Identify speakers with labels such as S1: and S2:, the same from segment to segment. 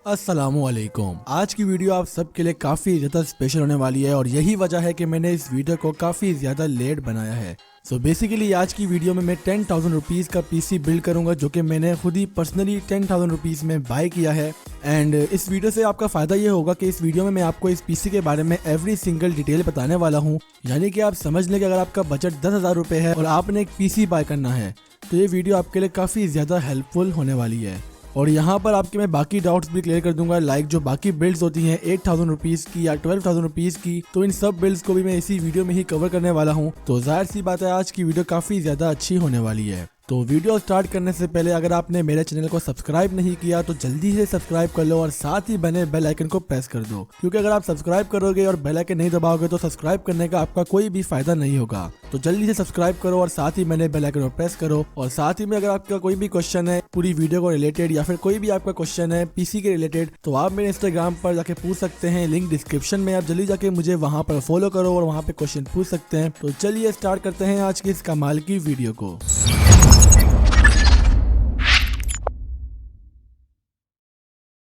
S1: अस्सलामुअलैकुम। आज की वीडियो आप सबके लिए काफ़ी ज़्यादा स्पेशल होने वाली है और यही वजह है कि मैंने इस वीडियो को काफ़ी ज़्यादा लेट बनाया है। सो बेसिकली आज की वीडियो में मैं 10,000 रुपीज़ का पीसी बिल्ड करूंगा जो कि मैंने खुद ही पर्सनली 10,000 रुपीज़ में बाय किया है। एंड इस वीडियो से आपका फ़ायदा ये होगा कि इस वीडियो में मैं आपको इस पीसी के बारे में एवरी सिंगल डिटेल बताने वाला हूँ। यानी कि आप समझ लें कि अगर आपका बजट 10,000 रुपये है और आपने एक पीसी बाय करना है तो ये वीडियो आपके लिए काफ़ी ज़्यादा हेल्पफुल होने वाली है। और यहाँ पर आपके मैं बाकी डाउट्स भी क्लियर कर दूंगा, लाइक जो बाकी बिल्ड्स होती हैं 8,000 रुपीज़ की या 12,000 रुपीज़ की, तो इन सब बिल्ड्स को भी मैं इसी वीडियो में ही कवर करने वाला हूँ। तो जाहिर सी बात है आज की वीडियो काफ़ी ज़्यादा अच्छी होने वाली है। तो वीडियो स्टार्ट करने से पहले अगर आपने मेरे चैनल को सब्सक्राइब नहीं किया तो जल्दी से सब्सक्राइब कर लो और साथ ही बने बेल आइकन को प्रेस कर दो, क्योंकि अगर आप सब्सक्राइब करोगे और बेल आइकन नहीं दबाओगे तो सब्सक्राइब करने का आपका कोई भी फायदा नहीं होगा। तो जल्दी से सब्सक्राइब करो और साथ ही मैंने बेल आइकन को प्रेस करो। और साथ ही में अगर आपका कोई भी क्वेश्चन है पूरी वीडियो को रिलेटेड या फिर कोई भी आपका क्वेश्चन है पीसी के रिलेटेड तो आप मेरे इंस्टाग्राम पर जाके पूछ सकते हैं, लिंक डिस्क्रिप्शन में। आप जल्दी जाके मुझे वहाँ पर फॉलो करो और वहाँ पे क्वेश्चन पूछ सकते हैं। तो चलिए स्टार्ट करते हैं आज की इस कमाल की वीडियो को।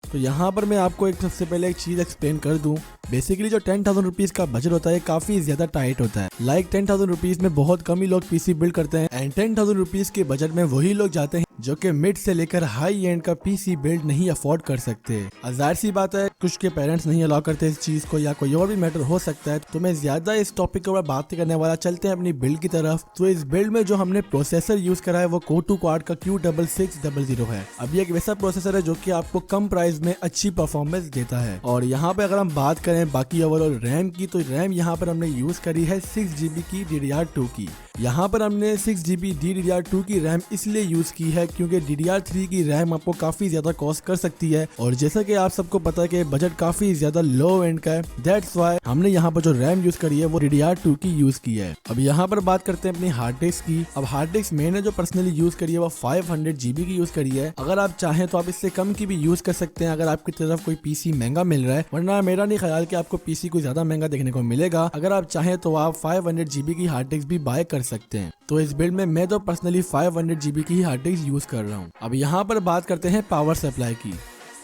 S1: तो यहाँ पर मैं आपको एक सबसे पहले एक चीज़ एक्सप्लेन कर दूं। बेसिकली जो 10,000 रुपीज़ का बजट होता है काफ़ी ज़्यादा टाइट होता है। लाइक 10,000 रुपीज़ में बहुत कम ही लोग पीसी बिल्ड करते हैं एंड 10,000 रुपीज़ के बजट में वही लोग जाते हैं जो कि मिड से लेकर हाई एंड का पीसी बिल्ड नहीं अफोर्ड कर सकते। जाहिर सी बात है कुछ के पेरेंट्स नहीं अलाउ करते इस चीज़ को या कोई और भी मैटर हो सकता है। तो मैं ज़्यादा इस टॉपिक के ऊपर बात करने वाला, चलते हैं अपनी बिल्ड की तरफ। तो इस बिल्ड में जो हमने प्रोसेसर यूज़ करा है वो Core 2 Quad का Q6600 है। अभी एक वैसा प्रोसेसर है जो कि आपको कम प्राइस में अच्छी परफॉर्मेंस देता है। और यहाँ पे अगर हम बात करें बाकी ओवरऑल रैम की तो रैम यहाँ पर हमने यूज करी है 6GB की DDR2 की। यहाँ पर हमने 6GB DDR2 की रैम इसलिए यूज की है क्योंकि DDR3 की रैम आपको काफी ज्यादा कॉस्ट कर सकती है और जैसा कि आप सबको पता है कि बजट काफी ज्यादा लो एंड का है, दैट्स व्हाई हमने यहाँ पर जो रैम यूज करी है वो DDR2 की यूज की है। अब यहाँ पर बात करते हैं अपनी हार्ड डिस्क की। अब हार्ड डिस्क मैंने जो पर्सनली यूज करी है वो 500GB की यूज करी है। अगर आप चाहें तो आप इससे कम की भी यूज कर सकते हैं अगर आपकी तरफ कोई पीसी महंगा मिल रहा है, वरना मेरा नहीं ख्याल कि आपको पीसी कोई ज्यादा महंगा देखने को मिलेगा। अगर आप चाहें तो आप 500GB की हार्ड डिस्क भी बाय कर सकते हैं। तो इस बिल्ड में मैं तो पर्सनली 500GB की ही हार्ड डिस्क यूज कर रहा हूँ। अब यहाँ पर बात करते हैं पावर सप्लाई की।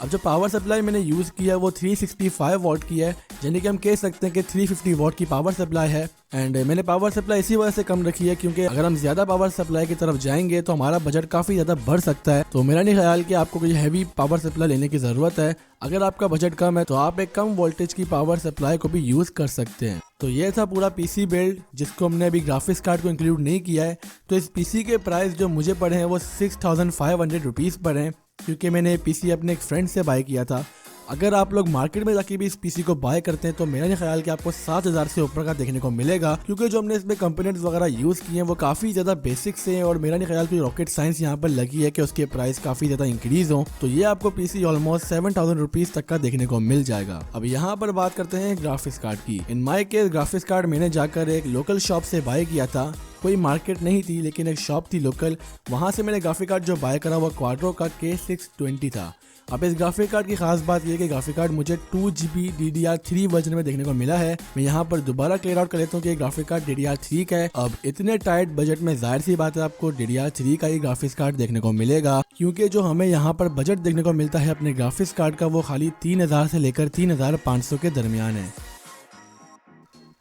S1: अब जो पावर सप्लाई मैंने यूज किया है वो 365 वॉट की है, यानी कि हम कह सकते हैं कि 350 वॉट की पावर सप्लाई है। एंड मैंने पावर सप्लाई इसी वजह से कम रखी है क्योंकि अगर हम ज्यादा पावर सप्लाई की तरफ जाएंगे तो हमारा बजट काफी ज्यादा बढ़ सकता है। तो मेरा नहीं ख्याल कि आपको कोई हैवी पावर सप्लाई लेने की जरूरत है। अगर आपका बजट कम है तो आप एक कम वोल्टेज की पावर सप्लाई को भी यूज कर सकते हैं। तो ये था पूरा पीसी बिल्ड जिसको हमने अभी ग्राफिक्स कार्ड को इंक्लूड नहीं किया है। तो इस पीसी के प्राइस जो मुझे पड़े हैं वो 6,500 रुपीज़ पड़े हैं क्योंकि मैंने पीसी अपने एक फ्रेंड से बाय किया था। अगर आप लोग मार्केट में जाके भी इस पीसी को बाय करते हैं तो मेरा नहीं ख्याल कि आपको 7,000 से ऊपर का देखने को मिलेगा, क्योंकि जो हमने इसमें कंपोनेंट्स वगैरह यूज किए हैं वो काफी ज्यादा बेसिक से हैं और मेरा नहीं ख्याल कि रॉकेट साइंस यहाँ पर लगी है कि उसके प्राइस काफी ज्यादा इंक्रीज हो। तो ये आपको पीसी ऑलमोस्ट 7,000 रुपीज तक का देखने को मिल जाएगा। अब यहाँ पर बात करते हैं ग्राफिक्स कार्ड की। इन माई केस ग्राफिक्स कार्ड मैंने जाकर एक लोकल शॉप से बाय किया था। कोई मार्केट नहीं थी लेकिन एक शॉप थी लोकल, वहां से मैंने ग्राफिक कार्ड जो बाय करा वो क्वाड्रो का K620 था। अब इस ग्राफिक कार्ड की खास बात यह कि ग्राफिक कार्ड मुझे 2GB DDR3 वर्जन में देखने को मिला है। मैं यहाँ पर दोबारा क्लियर आउट कर लेता हूँ कि ग्राफिक कार्ड DDR3 का है। अब इतने टाइट बजट में जाहिर सी बात है आपको DDR3 का ही ग्राफिक्स कार्ड देखने को मिलेगा, क्योंकि जो हमें यहाँ पर बजट देखने को मिलता है अपने ग्राफिक्स कार्ड का वो खाली 3,000 से लेकर 3,500 के दरमियान है।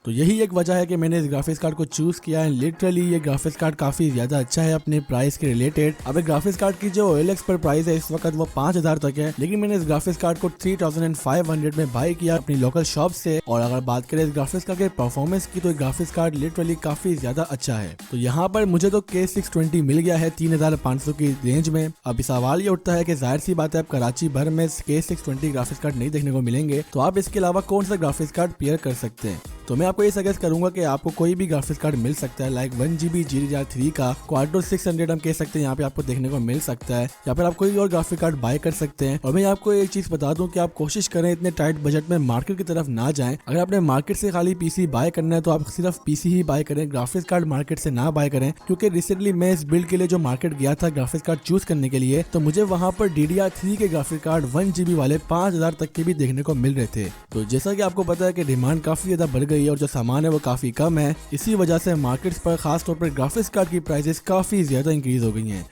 S1: तो यही एक वजह है कि मैंने इस ग्राफिक्स कार्ड को चूज किया है। लिटरली ये ग्राफिक्स कार्ड काफी ज्यादा अच्छा है अपने प्राइस के रिलेटेड। अब ग्राफिक्स कार्ड की जो OLX पर प्राइस है इस वक्त वो 5,000 तक है, लेकिन मैंने इस ग्राफिक्स कार्ड को 3,500 में बाय किया अपनी लोकल शॉप से। और अगर बात करें इस ग्राफिक्स कार्ड के परफॉर्मेंस की तो ग्राफिक्स कार्ड लिटरली काफी ज्यादा अच्छा है। तो यहाँ पर मुझे तो K620 मिल गया है 3,500 की रेंज में। अब सवाल ये उठता है कि जाहिर सी बात है आप कराची भर में K620 ग्राफिक्स कार्ड नहीं देखने को मिलेंगे, तो आप इसके अलावा कौन सा ग्राफिक्स कार्ड पेयर कर सकते हैं। तो मैं आपको ये सजेस्ट करूंगा कि आपको कोई भी ग्राफिक्स कार्ड मिल सकता है, लाइक 1GB DDR3 का क्वाड्रो 600 हम कह सकते हैं यहाँ पे आपको देखने को मिल सकता है, या फिर आप कोई और ग्राफिक कार्ड बाय कर सकते हैं। और मैं आपको एक चीज बता दूं कि आप कोशिश करें इतने टाइट बजट में मार्केट की तरफ ना जाएं। अगर आपने मार्केट से खाली पीसी बाय करना है तो आप सिर्फ पीसी ही बाय करें, ग्राफिक्स कार्ड मार्केट से ना बाय करें। क्योंकि रिसेंटली मैं इस बिल्ड के लिए जो मार्केट गया था ग्राफिक्स कार्ड चूज करने के लिए, तो मुझे वहाँ पर DDR3 के ग्राफिक कार्ड 1GB वाले 5,000 तक के भी देखने को मिल रहे थे। तो जैसा कि आपको पता है कि डिमांड काफी ज्यादा बढ़ गई है और जो सामान है वो काफी कम है, इसी वजह से मार्केट्स पर खास तौर पर ग्राफिक्स कार्ड की प्राइसेस काफी ज्यादा इंक्रीज हो गई हैं।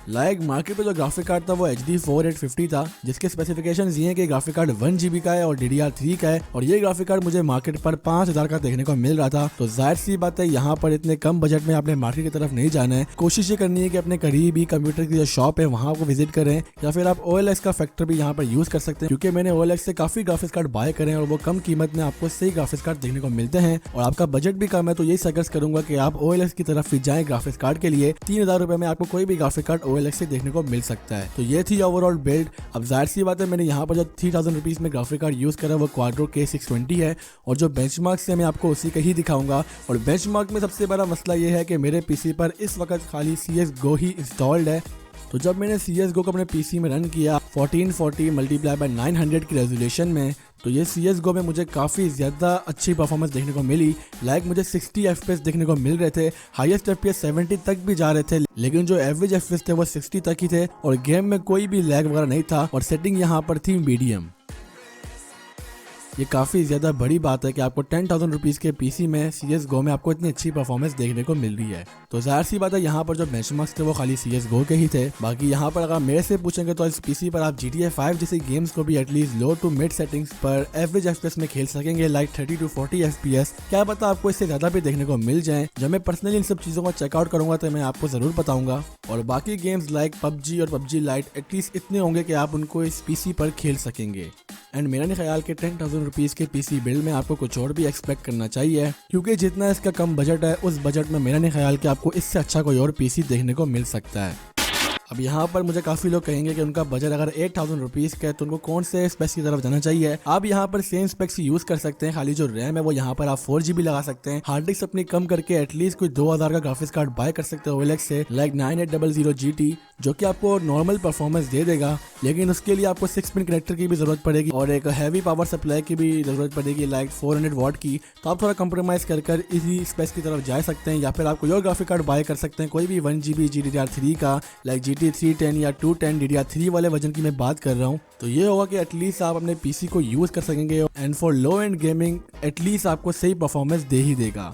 S1: लाइक मार्केट पे जो ग्राफिक कार्ड था वो HD 4850 था, जिसके स्पेसिफिकेशन ये है कि ग्राफिक कार्ड 1 GB का है और DDR3 का है, और ये ग्राफिक कार्ड मुझे मार्केट पर 5000 का देखने को मिल रहा था। तो जाहिर सी बात है यहाँ पर इतने कम बजट में आपने मार्केट की तरफ नहीं जाना है। कोशिश ये करनी है कि अपने करीबी कंप्यूटर की जो शॉप है वहाँ को विजिट करें, या फिर आप OLX का फैक्टर भी यहाँ पर यूज कर सकते हैं, क्योंकि मैंने OLX से काफी ग्राफिक्स कार्ड बाय करे हैं और वो कम कीमत में आपको सही ग्राफिक्स कार्ड देखने को मिलते हैं, और आपका बजट भी कम है। तो यही सजेस्ट करूंगा कि आप OLX की तरफ भी जाएं ग्राफिक्स कार्ड के लिए। 3000 रुपए में आपको कोई भी ग्राफिक कार्ड OLX से देखने को मिल सकता है। तो ये थी ओवरऑल बिल्ड। अब जाहिर सी बात है मैंने यहाँ पर जो 3000 रुपीज में ग्राफिक कार्ड यूज करा वो क्वाड्रो K620 है, और जो बेंचमार्क से मैं आपको उसी का ही दिखाऊंगा। और बेंचमार्क में सबसे बड़ा मसला ये है कि मेरे पीसी पर इस वक्त खाली CSGO ही इंस्टॉल्ड है। तो जब मैंने CSGO को अपने पीसी में रन किया 1440 मल्टीप्लाई बाय 900 की रेजोल्यूशन में, तो ये CSGO में मुझे काफ़ी ज़्यादा अच्छी परफॉर्मेंस देखने को मिली। लाइक मुझे 60 FPS देखने को मिल रहे थे, हाईएस्ट FPS 70 तक भी जा रहे थे, लेकिन जो एवरेज FPS थे वो 60 तक ही थे, और गेम में कोई भी लैग वगैरह नहीं था, और सेटिंग यहाँ पर थी मीडियम। ये काफ़ी ज़्यादा बड़ी बात है कि आपको 10,000 रुपीज़ के पीसी में CSGO में आपको इतनी अच्छी परफॉर्मेंस देखने को मिल रही है। तो जाहिर सी बात है यहाँ पर जो बेंचमार्क्स थे वो खाली CSGO के ही थे। बाकी यहाँ पर अगर मेरे से पूछेंगे तो इस पीसी पर आप GTA 5 जैसी गेम्स को भी at least low to mid settings पर एवरेज FPS में खेल सकेंगे, लाइक 30 to 40 FPS। क्या पता आपको इससे ज़्यादा भी देखने को मिल जाए। जब मैं पर्सनली इन सब चीज़ों को चेकआउट करूँगा तो मैं आपको ज़रूर बताऊँगा। और बाकी गेम्स लाइक PUBG और PUBG Lite एटलीस्ट इतने होंगे कि आप उनको इस पीसी पर खेल सकेंगे। एंड मेरा नहीं ख्याल कि 10,000 रुपीज़ के पीसी बिल्ड में आपको कुछ और भी एक्सपेक्ट करना चाहिए, क्योंकि जितना इसका कम बजट है उस बजट में मेरा नहीं ख्याल कि आपको इससे अच्छा कोई और पीसी देखने को मिल सकता है। अब यहाँ पर मुझे काफ़ी लोग कहेंगे कि उनका बजट अगर 8,000 रुपीज़ का है तो उनको कौन से स्पेक्स की तरफ जाना चाहिए। आप यहाँ पर सेम स्पेक्स यूज़ कर सकते हैं, खाली जो रैम है वो यहाँ पर आप 4GB लगा सकते हैं। हार्ड डिस्क अपनी कम करके एटलीस्ट कोई 2000 का ग्राफिक्स कार्ड बाय कर सकते हैं OLX से, लाइक 9800 GT, जो कि आपको नॉर्मल परफॉर्मेंस दे देगा, लेकिन उसके लिए आपको 6 पिन कनेक्टर की भी जरूरत पड़ेगी और एक हैवी पावर सप्लाई की भी जरूरत पड़ेगी, लाइक 400 वाट की। तो आप थोड़ा कंप्रोमाइज़ कर इसी स्पेक्स की तरफ जा सकते हैं, या फिर आप कोई और ग्राफिक कार्ड बाय कर सकते हैं, कोई भी 1GB GDDR3 का, लाइक GT 310 या 210 DDR3 वाले वर्जन की मैं बात कर रहा हूँ। तो ये होगा कि एटलीस्ट आप अपने पीसी को यूज़ कर सकेंगे, and for low and gaming at least आपको सही परफॉर्मेंस दे ही देगा।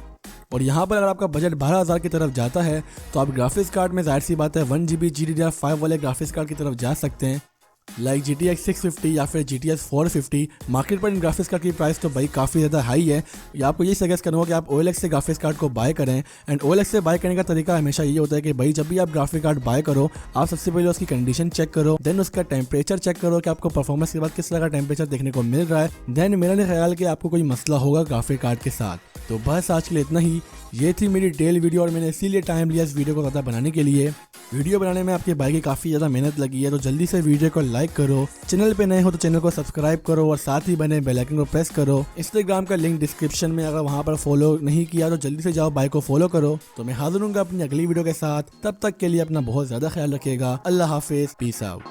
S1: और यहाँ पर अगर आपका बजट 12,000 की तरफ जाता है तो आप ग्राफिक्स कार्ड में जाहिर सी बात है 1GB GDDR5 वाले ग्राफिक्स कार्ड की तरफ जा सकते हैं, लाइक GTX 650 या फिर GTX 450। मार्केट पर इन ग्राफिक्स कार्ड की प्राइस तो भाई काफ़ी ज़्यादा हाई है। या आपको यही सजेस्ट करूँगा कि आप OLX से ग्राफिक्स कार्ड को बाय करें। एंड OLX से बाय करने का तरीका हमेशा ये होता है कि भाई जब भी आप ग्राफिक कार्ड बाय करो, आप सबसे पहले उसकी कंडीशन चेक करो, देन उसका टेम्परेचर चेक करो कि आपको परफॉर्मेंस के बाद किस तरह का टेम्परेचर देखने को मिल रहा है। देन मेरा नहीं ख्याल कि आपको कोई मसला होगा ग्राफिक कार्ड के साथ। तो बस आज के लिए इतना ही। ये थी मेरी डेल वीडियो, और मैंने इसीलिए टाइम लिया इस वीडियो को ज़्यादा बनाने के लिए। वीडियो बनाने में आपके भाई की काफ़ी ज़्यादा मेहनत लगी है, तो जल्दी से वीडियो को लाइक करो, चैनल पे नए हो तो चैनल को सब्सक्राइब करो, और साथ ही बने बेल आइकन को प्रेस करो। इंस्टाग्राम का लिंक डिस्क्रिप्शन में, अगर वहाँ पर फॉलो नहीं किया तो जल्दी से जाओ भाई को फॉलो करो। तो मैं हाजिर हूँगा अपनी अगली वीडियो के साथ, तब तक के लिए अपना बहुत ज़्यादा ख्याल रखिएगा। अल्लाह हाफिज़, पीस आउट।